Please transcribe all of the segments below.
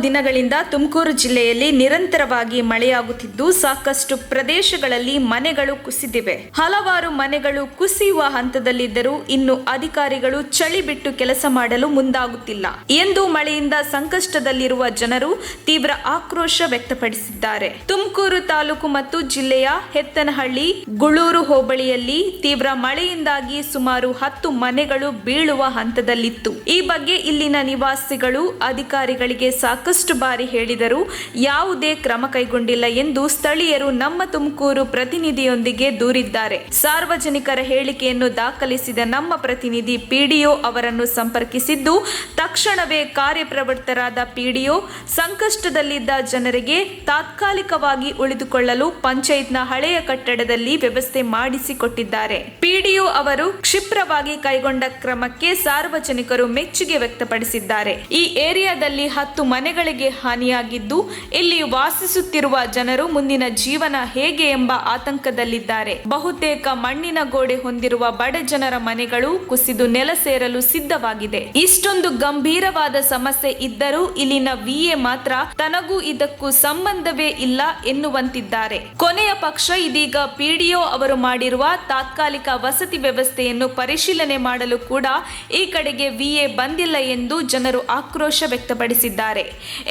ದಿನಗಳಿಂದ ತುಮಕೂರು ಜಿಲ್ಲೆಯಲ್ಲಿ ನಿರಂತರವಾಗಿ ಮಳೆಯಾಗುತ್ತಿದ್ದು ಸಾಕಷ್ಟು ಪ್ರದೇಶಗಳಲ್ಲಿ ಮನೆಗಳು ಕುಸಿದಿವೆ. ಹಲವಾರು ಮನೆಗಳು ಕುಸಿಯುವ ಹಂತದಲ್ಲಿದ್ದರೂ ಇನ್ನು ಅಧಿಕಾರಿಗಳು ಚಳಿ ಬಿಟ್ಟು ಕೆಲಸ ಮಾಡಲು ಮುಂದಾಗುತ್ತಿಲ್ಲ ಎಂದು ಮಳೆಯಿಂದ ಸಂಕಷ್ಟದಲ್ಲಿರುವ ಜನರು ತೀವ್ರ ಆಕ್ರೋಶ ವ್ಯಕ್ತಪಡಿಸಿದ್ದಾರೆ. ತುಮಕೂರು ತಾಲೂಕು ಮತ್ತು ಜಿಲ್ಲೆಯ ಹೆತ್ತನಹಳ್ಳಿ, ಗುಳೂರು ಹೋಬಳಿಯಲ್ಲಿ ತೀವ್ರ ಮಳೆಯಿಂದಾಗಿ ಸುಮಾರು 10 ಮನೆಗಳು ಬೀಳುವ ಹಂತದಲ್ಲಿತ್ತು. ಈ ಬಗ್ಗೆ ಇಲ್ಲಿನ ನಿವಾಸಿಗಳು ಅಧಿಕಾರಿಗಳಿಗೆ ಸಾಕಷ್ಟು ಬಾರಿ ಹೇಳಿದರೂ ಯಾವುದೇ ಕ್ರಮ ಕೈಗೊಂಡಿಲ್ಲ ಎಂದು ಸ್ಥಳೀಯರು ನಮ್ಮ ತುಮಕೂರು ಪ್ರತಿನಿಧಿಯೊಂದಿಗೆ ದೂರಿದ್ದಾರೆ. ಸಾರ್ವಜನಿಕರ ಹೇಳಿಕೆಯನ್ನು ದಾಖಲಿಸಿದ ನಮ್ಮ ಪ್ರತಿನಿಧಿ ಪಿಡಿಒ ಅವರನ್ನು ಸಂಪರ್ಕಿಸಿದ್ದು ತಕ್ಷಣವೇ ಕಾರ್ಯಪ್ರವೃತ್ತರಾದ ಪಿಡಿಒ ಸಂಕಷ್ಟದಲ್ಲಿದ್ದ ಜನರಿಗೆ ತಾತ್ಕಾಲಿಕವಾಗಿ ಉಳಿದುಕೊಳ್ಳಲು ಪಂಚಾಯತ್ನ ಹಳೆಯ ಕಟ್ಟಡದಲ್ಲಿ ವ್ಯವಸ್ಥೆ ಮಾಡಿಸಿಕೊಟ್ಟಿದ್ದಾರೆ. ಪಿಡಿಒ ಅವರು ಕ್ಷಿಪ್ರವಾಗಿ ಕೈಗೊಂಡ ಕ್ರಮಕ್ಕೆ ಸಾರ್ವಜನಿಕರು ಮೆಚ್ಚುಗೆ ವ್ಯಕ್ತಪಡಿಸಿದ್ದಾರೆ. ಈ ಏರಿಯಾದಲ್ಲಿ 10 ಮನೆಗಳಿಗೆ ಹಾನಿಯಾಗಿದ್ದು ಇಲ್ಲಿ ವಾಸಿಸುತ್ತಿರುವ ಜನರು ಮುಂದಿನ ಜೀವನ ಹೇಗೆ ಎಂಬ ಆತಂಕದಲ್ಲಿದ್ದಾರೆ. ಬಹುತೇಕ ಮಣ್ಣಿನ ಗೋಡೆ ಹೊಂದಿರುವ ಬಡ ಜನರ ಮನೆಗಳು ಕುಸಿದು ನೆಲ ಸೇರಲು ಸಿದ್ಧವಾಗಿದೆ. ಇಷ್ಟೊಂದು ಗಂಭೀರವಾದ ಸಮಸ್ಯೆ ಇದ್ದರೂ ಇಲ್ಲಿನ ವಿಎ ಮಾತ್ರ ತನಗೂ ಇದಕ್ಕೂ ಸಂಬಂಧವೇ ಇಲ್ಲ ಎನ್ನುವಂತಿದ್ದಾರೆ. ಕೊನೆಯ ಪಕ್ಷ ಇದೀಗ ಪಿಡಿಒ ಅವರು ಮಾಡಿರುವ ತಾತ್ಕಾಲಿಕ ವಸತಿ ವ್ಯವಸ್ಥೆಯನ್ನು ಪರಿಶೀಲನೆ ಮಾಡಲು ಕೂಡ ಈ ಕಡೆಗೆ ವಿಎ ಬಂದಿಲ್ಲ ಎಂದು ಜನರು ಆಕ್ರೋಶ ವ್ಯಕ್ತಪಡಿಸಿದ್ದಾರೆ.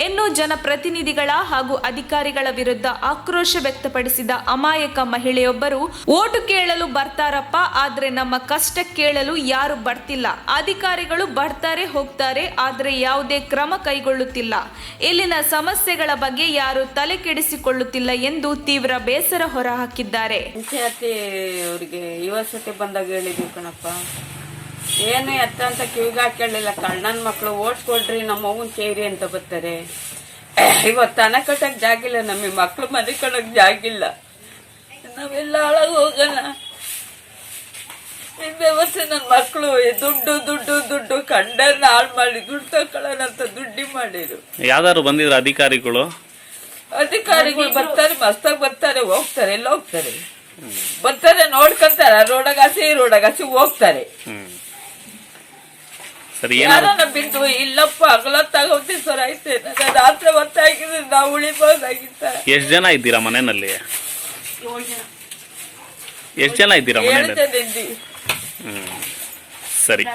ಇನ್ನು ಜನಪ್ರತಿನಿಧಿಗಳ ಹಾಗೂ ಅಧಿಕಾರಿಗಳ ವಿರುದ್ಧ ಆಕ್ರೋಶ ವ್ಯಕ್ತಪಡಿಸಿದ ಅಮಾಯಕ ಮಹಿಳೆಯೊಬ್ಬರು, ಓಟು ಕೇಳಲು ಬರ್ತಾರಪ್ಪ, ಆದ್ರೆ ನಮ್ಮ ಕಷ್ಟ ಕೇಳಲು ಯಾರು ಬರ್ತಿಲ್ಲ. ಅಧಿಕಾರಿಗಳು ಬರ್ತಾರೆ ಹೋಗ್ತಾರೆ, ಆದ್ರೆ ಯಾವುದೇ ಕ್ರಮ ಕೈಗೊಳ್ಳುತ್ತಿಲ್ಲ. ಇಲ್ಲಿನ ಸಮಸ್ಯೆಗಳ ಬಗ್ಗೆ ಯಾರು ತಲೆ ಕೆಡಿಸಿಕೊಳ್ಳುತ್ತಿಲ್ಲ ಎಂದು ತೀವ್ರ ಬೇಸರ ಹೊರಹಾಕಿದ್ದಾರೆ. ಬಂದಾಗ ಹೇಳಿದ್ವಿ ಕಣಪ್ಪ, ಏನು ಎತ್ತ ಅಂತ ಕಿವಿಗೆ ಹಾಕೊಳ್ಳಿಲ್ಲ. ಕಳ್ಳನ ಮಕ್ಕಳು ಓಟ್ ಕೊಡ್ರಿ ನಮ್ಮ ಅವ್ವನ್ ಕೇರಿ ಅಂತ ಬರ್ತಾರೆ. ಇವತ್ತು ಹಣ ಕಟ್ಟಕ್ ಜಾಗಿಲ್ಲ, ನಮಗೆ ಮಕ್ಳು ಮನೆ ಕಟ್ಟಕ್ ಜಾಗಿಲ್ಲ. ನಾವೆಲ್ಲ ಹಾಳಾಗಿ ಹೋಗೋಣ. ಈ ವ್ಯವಸ್ಥೆ ನನ್ನ ಮಕ್ಕಳು ದುಡ್ಡು ದುಡ್ಡು ದುಡ್ಡು ಕಂಡನ್ನ ಹಾಳು ಮಾಡಿ ದುಡ್ಡು ತಕೊಳ್ಳೋಣ ಅಂತ ದುಡ್ಡಿ ಮಾಡಿರು. ಯಾವ್ದಾದ್ರು ಬಂದಿದ್ರು ಅಧಿಕಾರಿಗಳು ಬರ್ತಾರೆ, ಮಸ್ತಾಗಿ ಬರ್ತಾರೆ, ಹೋಗ್ತಾರೆ, ಎಲ್ಲ ಹೋಗ್ತಾರೆ, ಬರ್ತಾರೆ, ನೋಡ್ಕೊಂತಾರೆ, ರೋಡಗಾಸಿ ಹೋಗ್ತಾರೆ. ಯಾರನ್ನ ಬಿದ್ದು ಇಲ್ಲಪ್ಪ ಅಗಲತ್ತಾಗೋತಿ ಸರ್ ಐತೆ. ರಾತ್ರಿ ಹೊತ್ತಾಗಿದ್ರೆ ನಾವು ಉಳಿಬಹುದಾಗಿತ್ತ. ಎಷ್ಟು ಜನ ಇದ್ದೀರಾ ಮನೆಯಲ್ಲಿ? 7 ಜನ ಇದ್ದೀರಾ ಮನೆಯಲ್ಲಿ? ಸರಿ.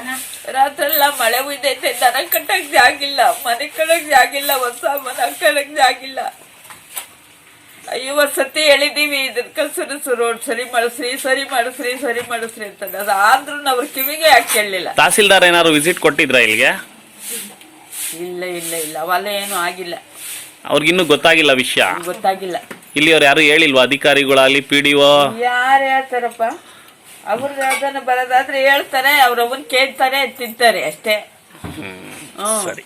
ರಾತ್ರಿ ಎಲ್ಲ ಮಳೆ ಉಯ್ದೈತೆ, ದನ ಕಟ್ಟಕ್ ಜಾಗಿಲ್ಲ, ಮನೆ ಕಟ್ಟಕ್ ಜಾಗಿಲ್ಲ, ಹೊಸ ಮನೆ ಕಟ್ಟಕ್ ಜಾಗಿಲ್ಲ. 50 ಸತಿ ಹೇಳಿದೀವಿ ಇದನ್ನ ರೋಡ್ ಸರಿ ಮಾಡಿಸ್ರಿ ಅಂತ. ಅದಾದ್ರೂ ಅವ್ರ ಕಿವಿಗೆ ಯಾಕೆ ಕೇಳಲಿಲ್ಲ. ತಹಸೀಲ್ದಾರ್ ಏನಾದ್ರು ವಿಸಿಟ್ ಕೊಟ್ಟಿದ್ರಾ ಇಲ್ಲಿಗೆ? ಇಲ್ಲ ಅವೆಲ್ಲ ಏನು ಆಗಿಲ್ಲ. ಅವ್ರಿಗಿನ್ನೂ ಗೊತ್ತಾಗಿಲ್ಲ ವಿಷಯ? ಗೊತ್ತಾಗಿಲ್ಲ. ಇಲ್ಲಿ ಅವ್ರು ಯಾರು ಹೇಳಿಲ್ವಾ ಅಧಿಕಾರಿಗಳಾಗಲಿ ಪಿಡಿಒ? ಯಾರು ಹೇಳ್ತಾರಪ್ಪ, ಅವ್ರದ್ದು ಯಾವ್ದನ್ನ ಬರೋದಾದ್ರೆ ಹೇಳ್ತಾರೆ, ಅವ್ರವನ್ ಕೇಳ್ತಾರೆ, ತಿಂತಾರೆ ಅಷ್ಟೇ. ಸರಿ.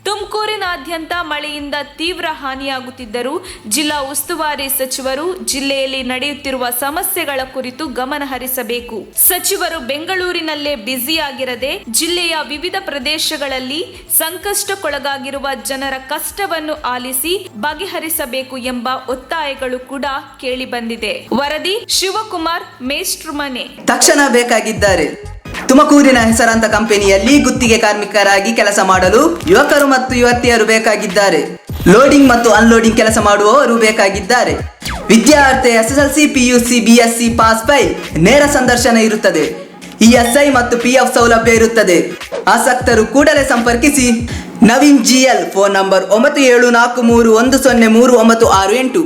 ತುಮಕೂರಿನಾದ್ಯಂತ ಮಳೆಯಿಂದ ತೀವ್ರ ಹಾನಿಯಾಗುತ್ತಿದ್ದರೂ ಜಿಲ್ಲಾ ಉಸ್ತುವಾರಿ ಸಚಿವರು ಜಿಲ್ಲೆಯಲ್ಲಿ ನಡೆಯುತ್ತಿರುವ ಸಮಸ್ಯೆಗಳ ಕುರಿತು ಗಮನ ಹರಿಸಬೇಕು. ಸಚಿವರು ಬೆಂಗಳೂರಿನಲ್ಲೇ ಬ್ಯುಸಿಯಾಗಿರದೆ ಜಿಲ್ಲೆಯ ವಿವಿಧ ಪ್ರದೇಶಗಳಲ್ಲಿ ಸಂಕಷ್ಟಕ್ಕೊಳಗಾಗಿರುವ ಜನರ ಕಷ್ಟವನ್ನು ಆಲಿಸಿ ಬಗೆಹರಿಸಬೇಕು ಎಂಬ ಒತ್ತಾಯಗಳು ಕೂಡ ಕೇಳಿಬಂದಿದೆ. ವರದಿ ಶಿವಕುಮಾರ್, ಮೇಸ್ಟ್ರುಮನೆ. ತಕ್ಷಣ ಬೇಕಾಗಿದ್ದಾರೆ. ತುಮಕೂರಿನ ಹೆಸರಾಂತ ಕಂಪನಿಯಲ್ಲಿ ಗುತ್ತಿಗೆ ಕಾರ್ಮಿಕರಾಗಿ ಕೆಲಸ ಮಾಡಲು ಯುವಕರು ಮತ್ತು ಯುವತಿಯರು ಬೇಕಾಗಿದ್ದಾರೆ. ಲೋಡಿಂಗ್ ಮತ್ತು ಅನ್ಲೋಡಿಂಗ್ ಕೆಲಸ ಮಾಡುವವರು ಬೇಕಾಗಿದ್ದಾರೆ. ವಿದ್ಯಾರ್ಥಿ SSLC, PUC, BSc pass file. ನೇರ ಸಂದರ್ಶನ ಇರುತ್ತದೆ. ESI ಮತ್ತು PF ಸೌಲಭ್ಯ ಇರುತ್ತದೆ. ಆಸಕ್ತರು ಕೂಡಲೇ ಸಂಪರ್ಕಿಸಿ. Naveen GL, phone number 9743103968.